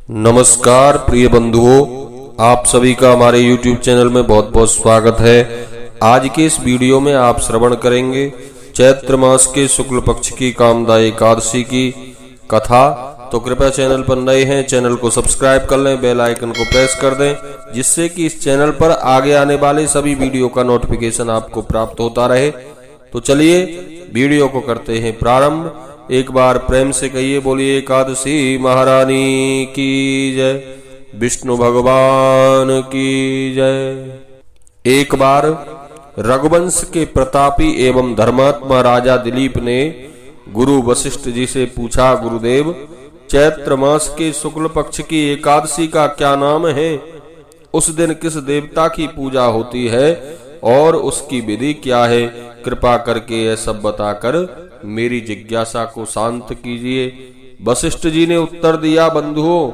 नमस्कार प्रिय बंधुओं, आप सभी का हमारे YouTube चैनल में बहुत बहुत स्वागत है। आज के इस वीडियो में आप श्रवण करेंगे चैत्र मास के शुक्ल पक्ष की कामदा एकादशी की कथा। तो कृपया चैनल पर नए हैं, चैनल को सब्सक्राइब कर लें, बेल आइकन को प्रेस कर दें, जिससे कि इस चैनल पर आगे आने वाले सभी वीडियो का नोटिफिकेशन आपको प्राप्त होता रहे। तो चलिए वीडियो को करते हैं प्रारंभ। एक बार प्रेम से कहिए, बोलिए एकादशी महारानी की जय, विष्णु भगवान की जय। एक बार रघुवंश के प्रतापी एवं धर्मात्मा राजा दिलीप ने गुरु वशिष्ठ जी से पूछा, गुरुदेव, चैत्र मास के शुक्ल पक्ष की एकादशी का क्या नाम है? उस दिन किस देवता की पूजा होती है और उसकी विधि क्या है? कृपा करके यह सब बताकर मेरी जिज्ञासा को शांत कीजिए। वशिष्ठ जी ने उत्तर दिया, बंधुओं,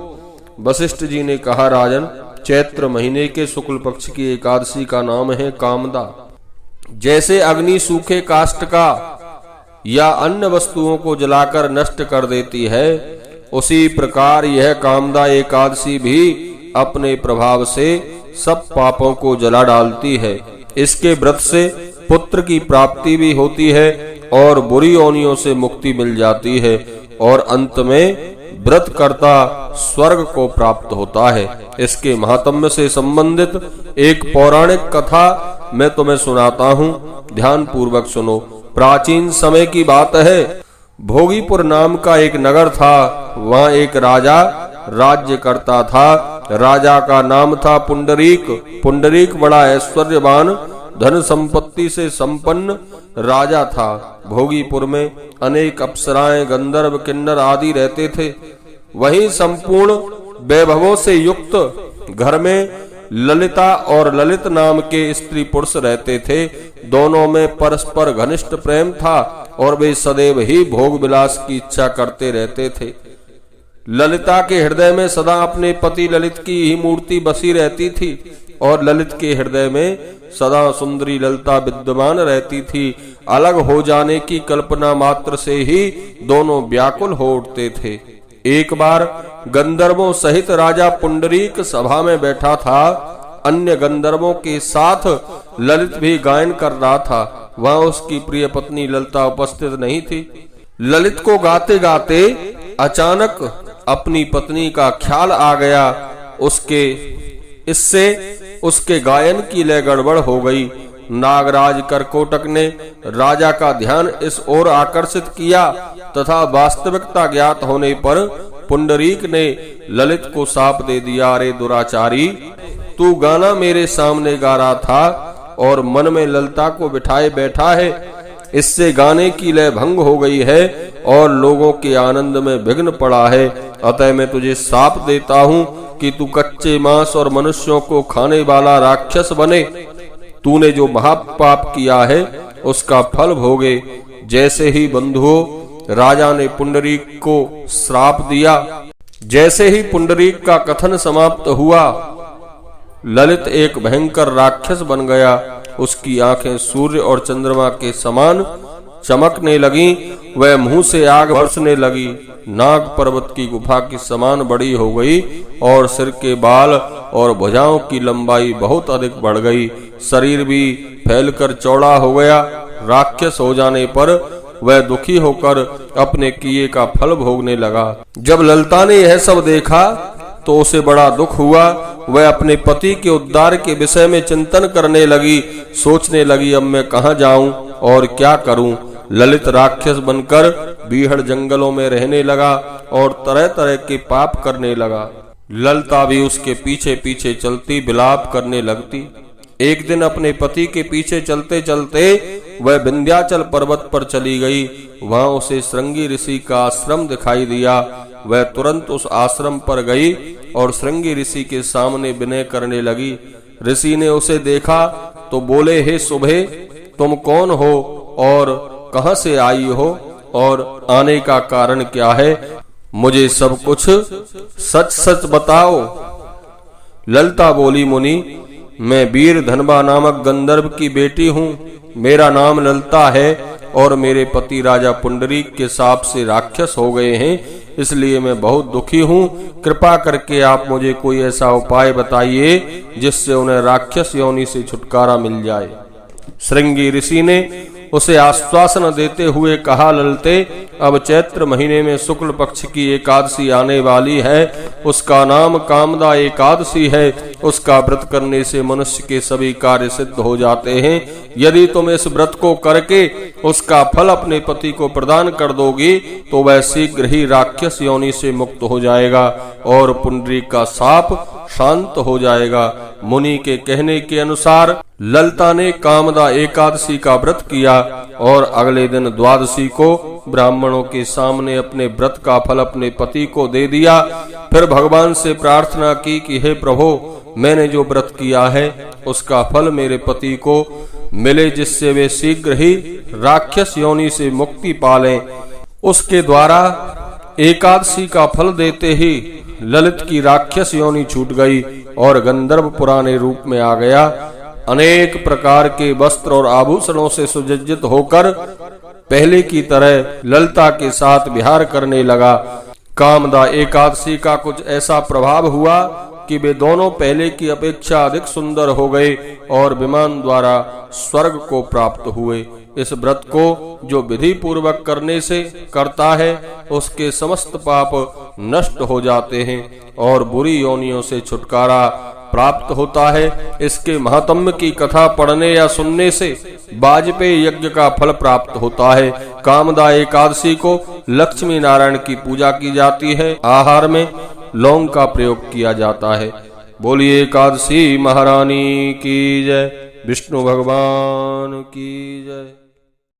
वशिष्ठ जी ने कहा, राजन, चैत्र महीने के शुक्ल पक्ष की एकादशी का नाम है कामदा। जैसे अग्नि सूखे काष्ठ का या अन्य वस्तुओं को जलाकर नष्ट कर देती है, उसी प्रकार यह कामदा एकादशी भी अपने प्रभाव से सब पापों को जला डालती है। इसके व्रत से पुत्र की प्राप्ति भी होती है और बुरी योनियों से मुक्ति मिल जाती है और अंत में व्रत करता स्वर्ग को प्राप्त होता है। इसके महात्म्य से संबंधित एक पौराणिक कथा मैं तुम्हें सुनाता हूँ, ध्यान पूर्वक सुनो। प्राचीन समय की बात है। भोगीपुर नाम का एक नगर था। वहाँ एक राजा राज्य करता था। राजा का नाम था पुंडरीक। पुंडरीक बड़ा ऐश्वर्यवान, धन संपत्ति से संपन्न राजा था। भोगीपुर में अनेक अप्सराएं, गंधर्व, किन्नर आदि रहते थे। वहीं संपूर्ण वैभवों से युक्त घर में ललिता और ललित नाम के स्त्री पुरुष रहते थे। दोनों में परस्पर घनिष्ठ प्रेम था और वे सदैव ही भोग विलास की इच्छा करते रहते थे। ललिता के हृदय में सदा अपने पति ललित की ही मूर्ति बसी रहती थी और ललित के हृदय में सदा सुंदरी ललिता विद्यमान रहती थी। अलग हो जाने की कल्पना मात्र से ही दोनों व्याकुल हो उठते थे। एक बार गंधर्वों सहित राजा पुंडरीक सभा में बैठा था। अन्य गंधर्वों के साथ ललित भी गायन कर रहा था। वहां उसकी प्रिय पत्नी ललिता उपस्थित नहीं थी। ललित को गाते गाते अचानक अपनी पत्नी का ख्याल आ गया। इससे उसके गायन की लय गड़बड़ हो गई। नागराज करकोटक ने राजा का ध्यान इस ओर आकर्षित किया तथा वास्तविकता ज्ञात होने पर पुंडरीक ने ललित को शाप दे दिया, अरे दुराचारी, तू गाना मेरे सामने गा रहा था और मन में ललिता को बिठाए बैठा है। इससे गाने की लय भंग हो गई है और लोगों के आनंद में विघ्न पड़ा है। अतः मैं तुझे शाप देता हूँ कि तू कच्चे मांस और मनुष्यों को खाने वाला राक्षस बने। तूने जो महापाप किया है उसका फल भोगे। जैसे ही बंधुओं राजा ने पुंडरीक को श्राप दिया, जैसे ही पुंडरीक का कथन समाप्त हुआ, ललित एक भयंकर राक्षस बन गया। उसकी आंखें सूर्य और चंद्रमा के समान चमकने लगी। वह मुंह से आग बरसने लगी। नाग पर्वत की गुफा की समान बड़ी हो गई और सिर के बाल और भुजाओं की लंबाई बहुत अधिक बढ़ गई। शरीर भी फैलकर चौड़ा हो गया। राक्षस हो जाने पर वह दुखी होकर अपने किए का फल भोगने लगा। जब ललिता ने यह सब देखा तो उसे बड़ा दुख हुआ। वह अपने पति के उद्धार के विषय में चिंतन करने लगी। सोचने लगी, अब मैं कहाँ जाऊं और क्या करूं। ललित राक्षस बनकर बीहड़ जंगलों में रहने लगा और तरह तरह के पाप करने लगा। ललिता भी उसके पीछे पीछे चलती विलाप करने लगती। एक दिन अपने पति के पीछे चलते चलते वह विंध्याचल पर्वत पर चली गई। वहां उसे श्रृंगी ऋषि का आश्रम दिखाई दिया। वह तुरंत उस आश्रम पर गई और श्रृंगी ऋषि के सामने विनय करने लगी। ऋषि ने उसे देखा तो बोले, हे शुभे, तुम कौन हो और कहां से आई हो और आने का कारण क्या है? मुझे सब कुछ सच सच बताओ। ललिता बोली, मुनि, मैं वीर धनबा नामक गंधर्व की बेटी हूँ। मेरा नाम ललिता है और मेरे पति राजा पुंडरीक के शाप से राक्षस हो गए हैं, इसलिए मैं बहुत दुखी हूँ। कृपा करके आप मुझे कोई ऐसा उपाय बताइए जिससे उन्हें राक्षस योनि से छुटकारा मिल जाए। श्रृंगी ऋषि ने उसे आश्वासन देते हुए कहा, ललते, अब चैत्र महीने में शुक्ल पक्ष की एकादशी आने वाली है। उसका नाम कामदा एकादशी है। उसका व्रत करने से मनुष्य के सभी कार्य सिद्ध हो जाते हैं। यदि तुम इस व्रत को करके उसका फल अपने पति को प्रदान कर दोगी तो वह शीघ्र ही राक्षस योनि से मुक्त हो जाएगा और पुंडरीक का शाप शांत हो जाएगा। मुनि के कहने के अनुसार ललता ने कामदा एकादशी का व्रत किया और अगले दिन द्वादशी को ब्राह्मणों के सामने अपने व्रत का फल अपने पति को दे दिया। फिर भगवान से प्रार्थना की कि हे प्रभु, मैंने जो व्रत किया है उसका फल मेरे पति को मिले, जिससे वे शीघ्र ही राक्षस योनि से मुक्ति पालें। उसके द्वारा एकादशी का फल देते ही ललित की राक्षस योनि छूट गई और गंधर्व पुराने रूप में आ गया। अनेक प्रकार के वस्त्र और आभूषणों से सुसज्जित होकर पहले की तरह ललिता के साथ विहार करने लगा। कामदा एकादशी का कुछ ऐसा प्रभाव हुआ कि वे दोनों पहले की अपेक्षा अधिक सुंदर हो गए और विमान द्वारा स्वर्ग को प्राप्त हुए। इस व्रत को जो विधि पूर्वक करने से करता है उसके समस्त पाप नष्ट हो जाते हैं और बुरी योनियों से छुटकारा प्राप्त होता है। इसके महात्म्य की कथा पढ़ने या सुनने से वाजपेयी यज्ञ का फल प्राप्त होता है। कामदा एकादशी को लक्ष्मी नारायण की पूजा की जाती है। आहार में लौंग का प्रयोग किया जाता है। बोलिए एकादशी महारानी की जय, विष्णु भगवान की जय।